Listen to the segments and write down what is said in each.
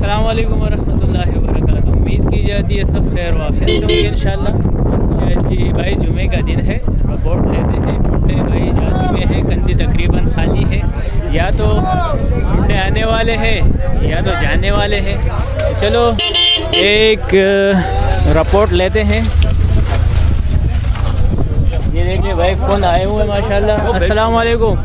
अस्सलाम वालेकुम वरहमतुल्लाहि वबरकातुहू। उम्मीद की जाती है सब खैर वाफियत से होंगे इंशाल्लाह। अच्छा जी भाई, जुमे का दिन है, रिपोर्ट लेते हैं। छोटे भाई जा चुके हैं, कंदी तकरीबन खाली है, या तो छोटे आने वाले हैं या तो जाने वाले हैं। चलो एक रिपोर्ट लेते हैं। ये देखिए भाई, फ़ोन आए हुए हैं माशाल्लाह। अस्सलाम वालेकुम।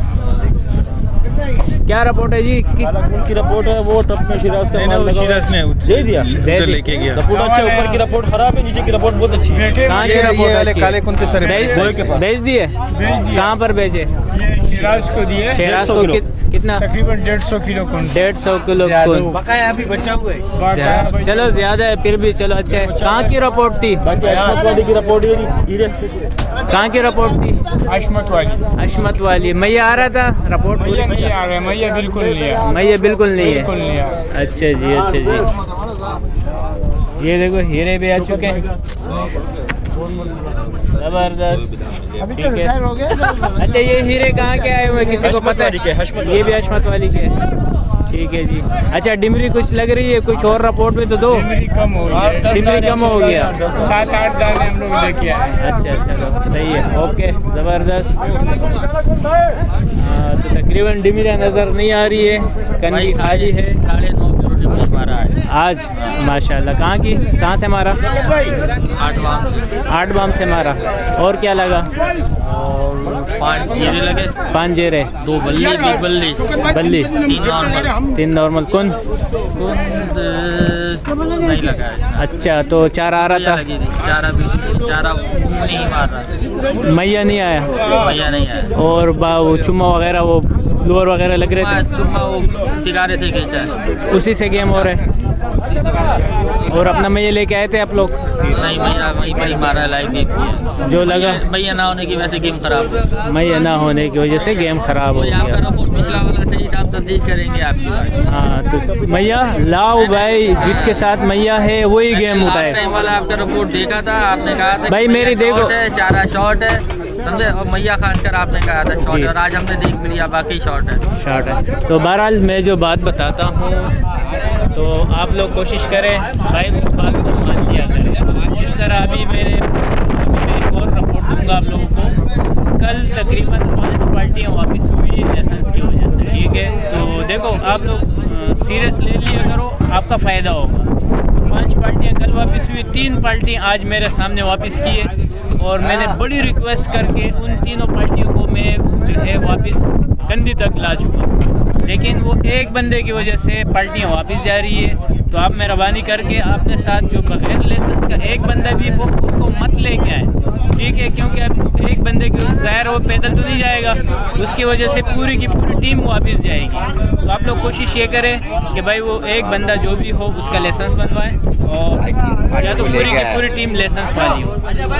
क्या रिपोर्ट है जी? की रिपोर्ट है वो टप में शिराज का माल लगा शिराज ने दे दिया, लेके गया। रिपोर्ट अच्छा, ऊपर की रिपोर्ट खराब है, नीचे की रिपोर्ट बहुत अच्छी है। कहाँ की रिपोर्ट वाले अच्छी काले कुंते सर भेज दिए? कहाँ पर भेजे? शिराज को दिए। शेराज को कितना? तकरीबन 150 किलो कुंटल। 150 kilo quintal. बकाया अभी बचा हुआ है। चलो ज्यादा है फिर भी, चलो अच्छा है। कहाँ की रिपोर्ट थी? बाकी अशमत वाली की रिपोर्ट ये कहाँ की रिपोर्ट थी? अशमत वाली। अशमत वाली। मैया आ रहा था, रिपोर्ट पूरी नहीं आ रहा है, मैया बिल्कुल नहीं है। मैया बिल्कुल नहीं बिल्कुल है। नहीं है। अच्छा जी, अच्छा जी। ये देखो हीरे भी आ चुके हैं, जबरदस्त। ठीक है। अच्छा ये हीरे कहाँ के आए हुए, किसी को पता है? ये भी अशमत वाली के हैं। ठीक है जी। अच्छा डिमरी कुछ लग रही है, कुछ और रिपोर्ट में तो दो। डिमरी कम हो गया। डिमरी कम हो गया। 7-8 दाने हम लोग लेके आए। अच्छा चलो सही है, ओके ज़बरदस्त। तो तकरीबन डिमरिया नज़र नहीं आ रही है, कंदी खाली है। 9.5 किलो डिमरी मारा है आज माशाल्लाह। कहाँ से मारा? 8 8 से मारा। और क्या लगा? और 5 जीरे लगे, 5 जेरे, 2 बल्ली, 1 बल्ली, बल्ली, 3 नॉर्मल, 3 नॉर्मल। कुंद नहीं लगा है। अच्छा तो चारा आ रहा था? लगी नहीं, चारा नहीं मार रहा, मैया नहीं आया? भैया नहीं आया। और वो चुम्मा वगैरह, वो लोअर वगैरह लग रहे थे? चुम्मा वो टिकारे थे खींचा है, उसी से गेम हो रहा है। और अपना मैया लेके आए थे आप लोग? नहीं भैया वहीं पर ही मारा है, लाइव गेम किया। जो लगा भैया ना होने की वजह से गेम खराब है। मैया ना होने की वजह से गेम खराब हो आपका गया। रिपोर्ट पिछला वाला चाहिए था, हम तस्दीक करेंगे आपकी बात। हाँ तो मैया लाओ भाई, जिसके साथ मैया है वही गेम उठाए। टाइम वाला आपका रिपोर्ट देखा था, आपने कहा था भाई मेरी देखो, चारा शॉर्ट है समझे, और मैया खासकर आपने कहा था शॉर्ट है, और आज हमने देख भी लिया बाकी शॉर्ट है। शॉर्ट है। तो बहरहाल मैं जो बात बताता हूँ तो आप लोग कोशिश करें भाई उस बात को मान लिया करें। जिस तरह अभी मैं एक और रिपोर्ट दूँगा आप लोगों को। कल तकरीबन 5 पार्टियाँ वापस हुई लाइसेंस की वजह से। ठीक है, तो देखो आप लोग सीरियस ले लिया करो, आपका फ़ायदा होगा। 5 पार्टियाँ कल वापस हुई, 3 पार्टियाँ आज मेरे सामने वापस की है, और मैंने बड़ी रिक्वेस्ट करके उन तीनों पार्टियों को मैं जो है वापस कंदी तक ला चुका। लेकिन वो एक बंदे की वजह से पार्टियाँ वापस जा रही है। तो आप मेहरबानी करके अपने साथ जो बगैर लाइसेंस का एक बंदा भी हो उसको मत लेके आए। ठीक है, क्योंकि अब एक बंदे की ज़ाहिर वो पैदल तो नहीं जाएगा, उसकी वजह से पूरी की पूरी टीम वापस जाएगी। तो आप लोग कोशिश ये करें कि भाई वो एक बंदा जो भी हो उसका लाइसेंस बनवाएं, और या तो पूरी की पूरी टीम लाइसेंस वाली हो।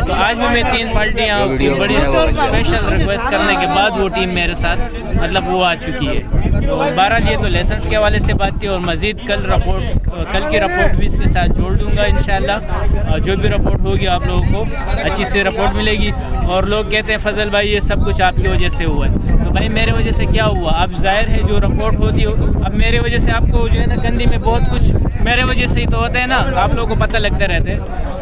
तो आज भी मैं 3 पार्टियाँ बड़ी स्पेशल रिक्वेस्ट करने के बाद वो टीम मेरे साथ मतलब वो आ चुकी है। तो 12 ये तो लाइसेंस के हवाले से बात थी, और मज़ीद कल की रिपोर्ट भी इसके साथ जोड़ दूँगा इंशाल्लाह। जो भी रिपोर्ट होगी आप लोगों को अच्छी सी रिपोर्ट मिलेगी। और लोग कहते हैं फजल भाई ये सब कुछ आपकी वजह से हुआ है, तो भाई मेरे वजह से क्या हुआ? अब जाहिर है जो रिपोर्ट होती हो, अब मेरे वजह से आपको जो है ना कंदी में बहुत कुछ मेरे वजह से ही तो होता है ना, आप लोगों को पता लगते रहते हैं।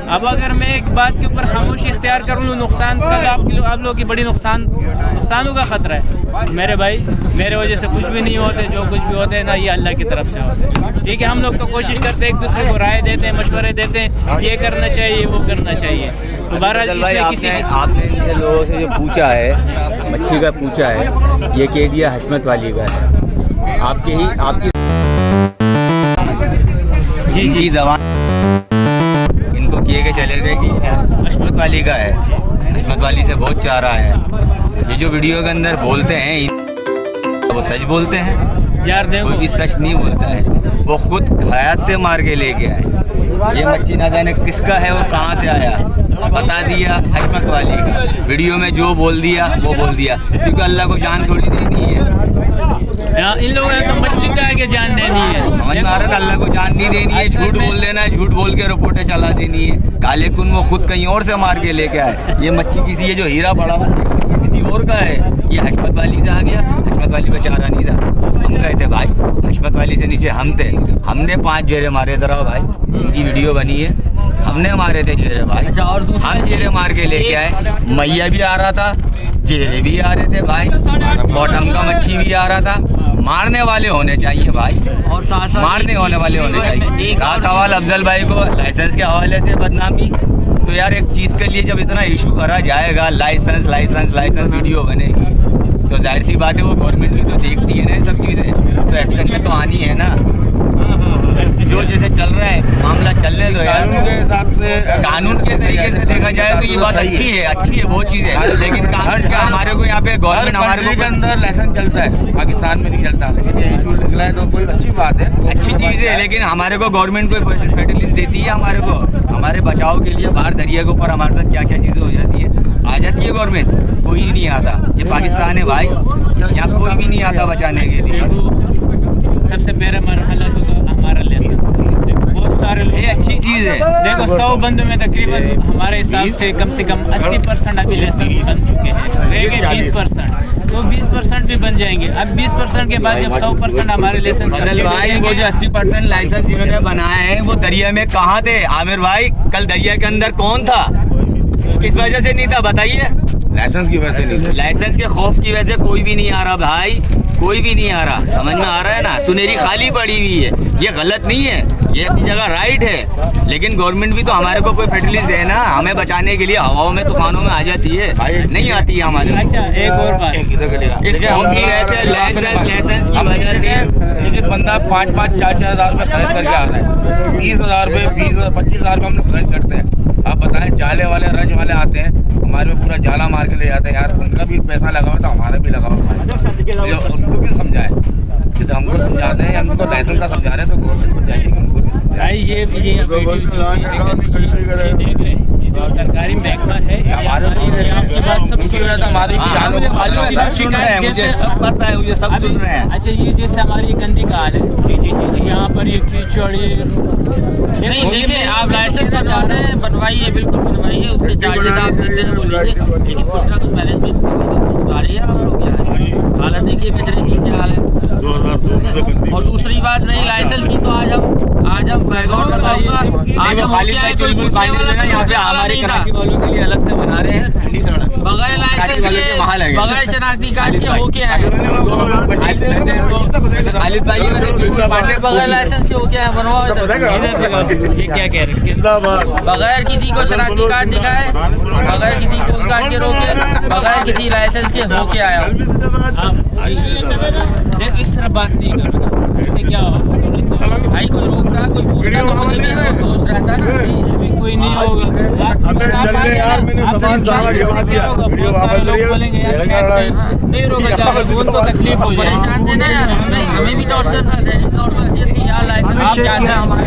अब अगर मैं एक बात के ऊपर खामोशी इख्तियार कर लूँ, नुकसान कल आप लोगों की बड़ी नुकसानों का ख़तरा है मेरे भाई। मेरे वजह से कुछ भी नहीं होते, जो कुछ भी होते हैं ना ये अल्लाह की तरफ से होते हैं। ठीक है, हम लोग तो कोशिश करते हैं, एक दूसरे को राय देते हैं, मशवरे देते हैं, ये करना चाहिए वो करना चाहिए। तो बहरहाल आपने इनसे लोगों से जो पूछा है, मच्छी का पूछा है, ये कह दिया हशमत वाली का है। आपकी जी जबान इनको किए के चले गए कि हशमत वाली का है, हशमत वाली से बहुत चारा है। ये जो वीडियो के अंदर बोलते हैं वो सच बोलते हैं यार, देखो कोई भी सच नहीं बोलता है। वो खुद हयात से मार के लेके आए। ये मच्छी ना जाने किसका है और कहाँ से आया, बता दिया हशमत वाली का। वीडियो में जो बोल दिया वो बोल दिया, क्योंकि अल्लाह को जान थोड़ी देनी है। इन लोगों ने तो मछली का आगे जान देनी है, समझ में आ रहा है? अल्लाह को जान नहीं देनी है, झूठ बोल देना है, झूठ बोल के रिपोर्टें चला देनी है। काले कुन वो खुद कहीं और से मार के लेके आए। ये मच्छी किसी, ये जो हीरा पड़ा हुआ किसी किसी और का है, ये हशमत वाली से आ गया। हशमत वाली बेचारा नहीं था, हम गए थे भाई, हशमत वाली से नीचे हम थे, हमने 5 जेरे मारे इधर आओ भाई, उनकी वीडियो बनी है, हमने मारे थे जेरे भाई। अच्छा, और दूसरा हम जेरे मार के लेके आए, मैया भी आ रहा था, जेरे भी आ रहे थे भाई, बॉटम का मच्छी भी आ रहा था। मारने वाले होने चाहिए भाई, और साथ साथ मारने होने वाले होने चाहिए। रहा सवाल अफजल भाई को लाइसेंस के हवाले से बदनामी, तो यार एक चीज़ के लिए जब इतना इशू करा जाएगा, लाइसेंस लाइसेंस लाइसेंस वीडियो बनेगी, तो जाहिर सी बात है वो गवर्नमेंट भी तो देखती है ना ये सब चीज़ें, तो एक्शन में तो आनी है ना। जो जैसे चल रहा है मामला चलने दो यार, कानून के हिसाब से, कानून के तरीके से देखा जाए तो ये बात अच्छी है बहुत चीज़ है, लेकिन कानून क्या हमारे को यहाँ पे गवर्नमेंट हमारे कंट्री को के अंदर लाइसेंस चलता है, पाकिस्तान में नहीं चलता, लेकिन ये इशू निकला है तो कोई अच्छी बात है, अच्छी चीज़ है, लेकिन हमारे को गवर्नमेंट कोई फैसिलिटीज देती है हमारे को, हमारे बचाव के लिए बाहर दरिया के ऊपर हमारे साथ क्या क्या चीज़ें हो जाती है, आ जाती है गवर्नमेंट, कोई नहीं आता। ये पाकिस्तान है भाई, यहाँ कोई भी नहीं आता बचाने के लिए। सबसे पहला मरहला तो हमारा लाइसेंस, बहुत सारे लोग, ये अच्छी चीज़ है। देखो 100 बंदों में तकरीबन हमारे हिसाब से कम 80% अभी लाइसेंस बन चुके हैं, रह गए 20%, तो 20% भी बन जाएंगे। अब 20% के बाद जब 100% हमारे लाइसेंस अफजल भाई, वो जो 80% लाइसेंस जिन्होंने बनाए हैं वो दरिया में कहाँ थे? आमिर भाई, कल दरिया के अंदर कौन था? किस वजह से नहीं था बताइए? लाइसेंस की वजह से नहीं। लाइसेंस के खौफ की वजह से कोई भी नहीं आ रहा भाई, कोई भी नहीं आ रहा, समझ में आ रहा है ना? सुनहरी खाली पड़ी हुई है, ये गलत नहीं है, ये अपनी जगह राइट है, लेकिन गवर्नमेंट भी तो हमारे को कोई फैसिलिटीज दे ना, हमें बचाने के लिए हवाओं में तूफानों में आ जाती है, नहीं आती है हमारे। अच्छा, एक और बात, इस खौफ की वजह से लाइसेंस की वजह से एक बंदा 5-5, 4-4 हज़ार रुपये खर्च करके आ रहा है, 20,000 रुपये, 20-25,000 रुपये हम लोग खर्च करते हैं। आप बताएं, जाले वाले रज वाले आते हैं हमारे में, पूरा जाला मार के ले जाते हैं यार, उनका भी पैसा लगा हुआ था, हमारा भी लगा हुआ था, उनको भी समझाए, जैसे हमको समझाते हैं, हमको लाइसेंस का समझा रहे हैं, तो गवर्नमेंट को चाहिए कि उनको भी समझाए। भाई ये सरकारी महकमा है, आपकी बात सब सुन रहा था, हमारी सब सुन रहे हैं, मुझे सब पता है, मुझे सब सुन रहे हैं। अच्छा, ये जैसे हमारी गंदी का हाल है, जी, यहाँ पर ये कीचड़, नहीं देखिए, आप लाइसेंस का चाहते हैं बनवाइए, बिल्कुल बनवाइए, उसके चार्जेस आप लेते हैं वो लीजिए, लेकिन कुछ ना कुछ मैनेजमेंट आ रही है आप लोग क्या है, हालत देखिए कचरे की क्या हाल है। और दूसरी बात नहीं लाइसेंस की, तो आज हम बैकआउट लगाऊंगा, आज हम खाली कोई पूछने वाला ना, यहाँ पे हमारे कराची वालों के लिए अलग से बना रहे हैं ठंडी सड़क, बगैर लाइसेंस के, बगैर शनाख्ती कार्ड के हो क्या है, खालिद भाई बगैर लाइसेंस के हो क्या है, बनवाओ इधर। ये क्या कह रहे हैं? बगैर किसी को शनाख्ती कार्ड दिखाए, बगैर किसी पोस्ट कार्ड के रोके, बगैर किसी लाइसेंस के हो के आया हूँ। देख, इस तरह बात नहीं करना, इससे क्या भाई कोई रोक रहा, कोई पूछता तो मुझे भी होश रहता ना, अभी कोई नहीं होगा। बोलेंगे यार नहीं रोका जाएगा, उनको तकलीफ हो जाएगी। परेशान थे ना यार, हमें भी टॉर्चर था, यार लाइसेंस आप क्या है हमारे,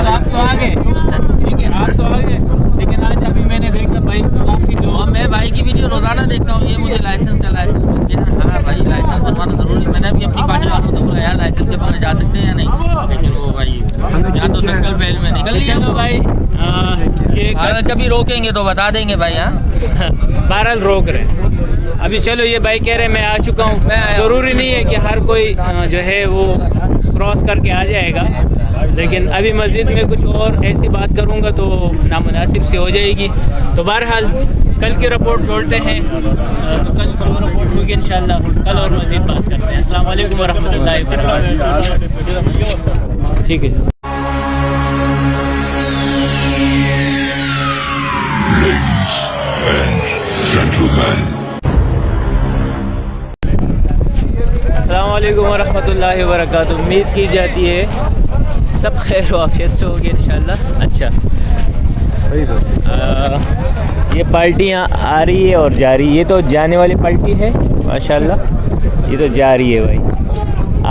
आप तो आगे, ठीक है, आप तो आगे, लेकिन आज अभी मैंने देखा भाई काफी लोग, मैं भाई की वीडियो रोजाना देखता हूँ, ये मुझे लाइसेंस मिल गया। हाँ भाई, लाइसेंस बनवाना जरूरी, मैंने भी अपनी पार्टी वालों को बोला यार लाइसेंस के बगैर जा सकते हैं या नहीं, लेकिन वो भाई यहाँ तो सर्कल बेल में निकल लिया। चलो भाई, ये अगर कभी रोकेंगे तो बता देंगे भाई। हाँ, बहरहाल रोक रहे। अभी चलो, ये भाई कह रहे मैं आ चुका हूँ, मैं आया हूँ। ज़रूरी नहीं है कि हर कोई जो है वो क्रॉस करके आ जाएगा, लेकिन अभी मस्जिद में कुछ और ऐसी बात करूँगा तो नामुनासिब से हो जाएगी। तो बहरहाल कल की रिपोर्ट छोड़ते हैं, तो कल रिपोर्ट होगी इंशाल्लाह, कल और मज़ीद बात करते हैं। अस्सलाम वालेकुम वरहमतुल्लाहि वबरकातुहू। ठीक है। अस्सलाम वालेकुम वरहमतुल्लाहि वबरकातुहू। उम्मीद की जाती है सब खैर वाफियत से होगी इंशाल्लाह। अच्छा, ये पार्टियाँ आ रही है और जा रही है, ये तो जाने वाली पार्टी है माशाल्लाह, ये तो जा रही है भाई।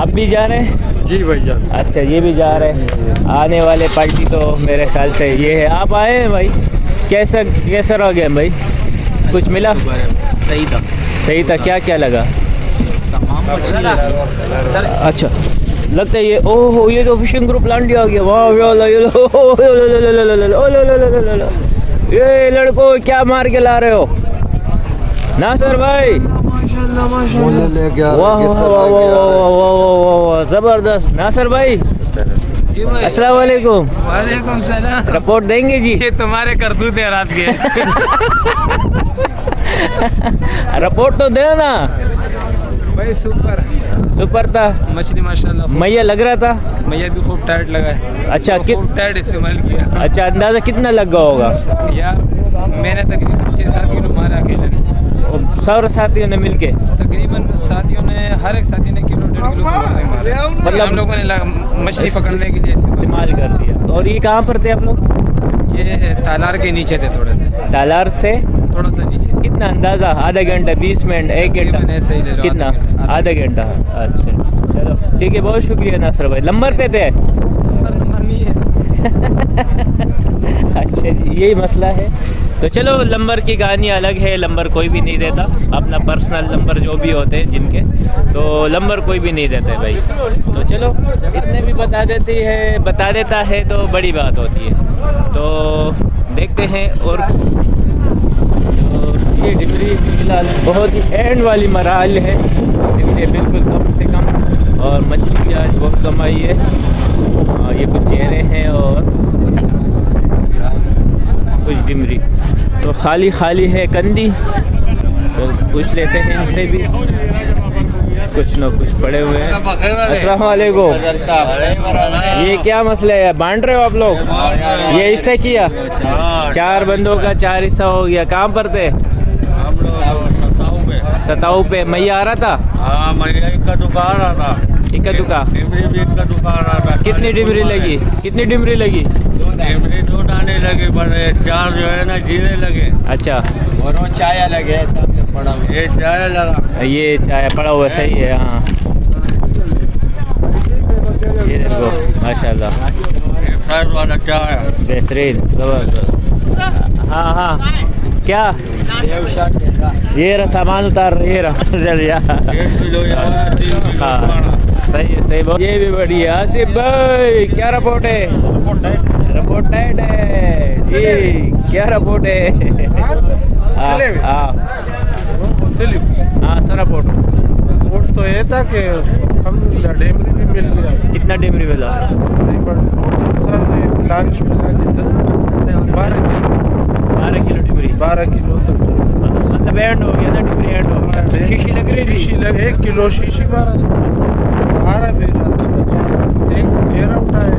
आप भी जा रहे हैं? जी भाई जान। अच्छा, ये भी जा रहे हैं। आने वाले पार्टी तो मेरे ख्याल से ये है। आप आए हैं भाई, कैसा रह गया भाई? कुछ मिला? सही था, सही था। क्या क्या लगा? अच्छा, लगता है ये, ओहो, ये तो फिशिंग ग्रुप लैंड आ गया। वाह, ये लड़कों क्या मार के ला रहे हो? नासिर भाई मूल्य लेके आ वाह रहे, किस वाह तरह वाह के आ रहे हैं। वाह वाह वाह, जबरदस्त। नासिर भाई अस्सलाम वालेकुम। वालेकुम सलाम। रिपोर्ट देंगे जी? ये तुम्हारे करतूत है रात के। रिपोर्ट तो दे ना। भाई सुपर सुपर था, मछली माशाल्लाह। मैया लग रहा था। मैया भी खूब टाइट लगा है। अच्छा, खूब टाइट इस्तेमाल किया। अच्छा, अंदाजा कितना लगा होगा? यार मैंने तकरीबन 6-7 किलो मारा अकेले ने। और साथियों ने मिलके तकरीबन साथियों ने, हर एक साथी ने किलो 1.5 किलो मारा। मतलब हम लोगों ने मछली पकड़ने के लिए इस्तेमाल कर दिया। और ये कहाँ पर थे आप लोग? ये तालार के नीचे थे, थोड़े से तालार से थोड़ा सा नीचे। कितना अंदाजा? आधा घंटा, 20 मिनट, 1 घंटा? ऐसे ही ले लो, कितना? आधा घंटा। आधा घंटा। अच्छा चलो ठीक है, बहुत शुक्रिया नासिर भाई। नंबर पे थे? नंबर नहीं है। अच्छा जी, यही मसला है। तो चलो, नंबर की कहानी अलग है। नंबर कोई भी नहीं देता, अपना पर्सनल नंबर जो भी होते हैं जिनके, तो नंबर कोई भी नहीं देते भाई। तो चलो, इतने भी बता देता है तो बड़ी बात होती है। तो देखते हैं। और तो ये डिबरी फिलहाल बहुत ही एंड वाली मराहल है, डिबरी बिल्कुल कम से कम। और मछली भी आज बहुत कम आई है। ये कुछ चेहरे हैं और कुछ डिमरी, तो खाली है कंदी। तो पूछ लेते हैं इनसे भी, कुछ न कुछ पड़े हुए हैं। अस्सलाम वालेकुम। ये क्या मसला है? बांट रहे हो आप लोग? ये हिस्सा किया? 4 बंदों का 4 हिस्सा हो गया। कहाँ पर थे? सताऊ पे। मैया आ रहा था? हाँ, मैया का दुकान आता। इक्का दुका? डिमरी भी का दुकान आता। कितनी डिमरी लगी? कितनी डिमरी लगी? डिमरी 2 दाने लगे, बड़े 4 जो है ना जीने लगे। अच्छा, और वो चाय लगे है सामने पड़ा हुआ। ये चाय लगा। ये चाय पड़ा हुआ, सही है। हाँ, ये देखो माशाल्लाह, फ्रेश वाला चाय। बेहतरीन, जबरदस्त। हाँ हाँ, क्या ये रहा सामान उतार, ये रहा। 1 किलो या 3 किलो हाँ, खाना। सही है, सही बात। ये भी बढ़िया। आसिफ भाई, क्या रिपोर्ट है? रिपोर्ट टाइट है जी। क्या रिपोर्ट है? हाँ सर, रिपोर्ट तो ये था कि हम डेमरी भी मिल गया। कितना डिमरी मिला? लंच मिला के 12 किलो डिमरी। 12 किलो तक मतलब एंड हो गया ना, डिमरी एंड हो गया। शीशी लग रही थी? शीशी लगे, 1 किलो शीशी मारा। मारा भी एक चेहरा उठाया।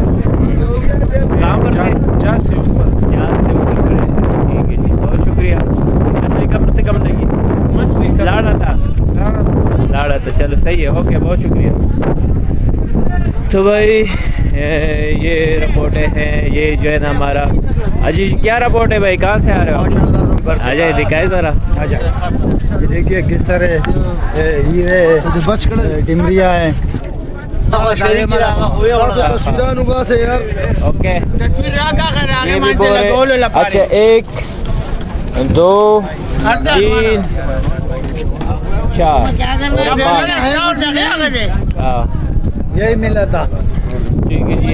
कहाँ पर थे? जा से ऊपर। ठीक है जी, बहुत शुक्रिया। मछली कम से कम लगी? मछली लाड़ा था। चलो सही है, ओके, बहुत शुक्रिया। तो भाई ये रिपोर्टें हैं। ये जो है ना हमारा अजी, क्या रिपोर्ट है भाई? कहाँ से आ रहे हो? आ जाए, दिखाए ज़रा। आ जाए, ये देखिए किस तरह हीरे डिमरिया है। ओके, ये भी बोल रहे। अच्छा, 1 2 3 4 हाँ, यही मिला था। ठीक है जी।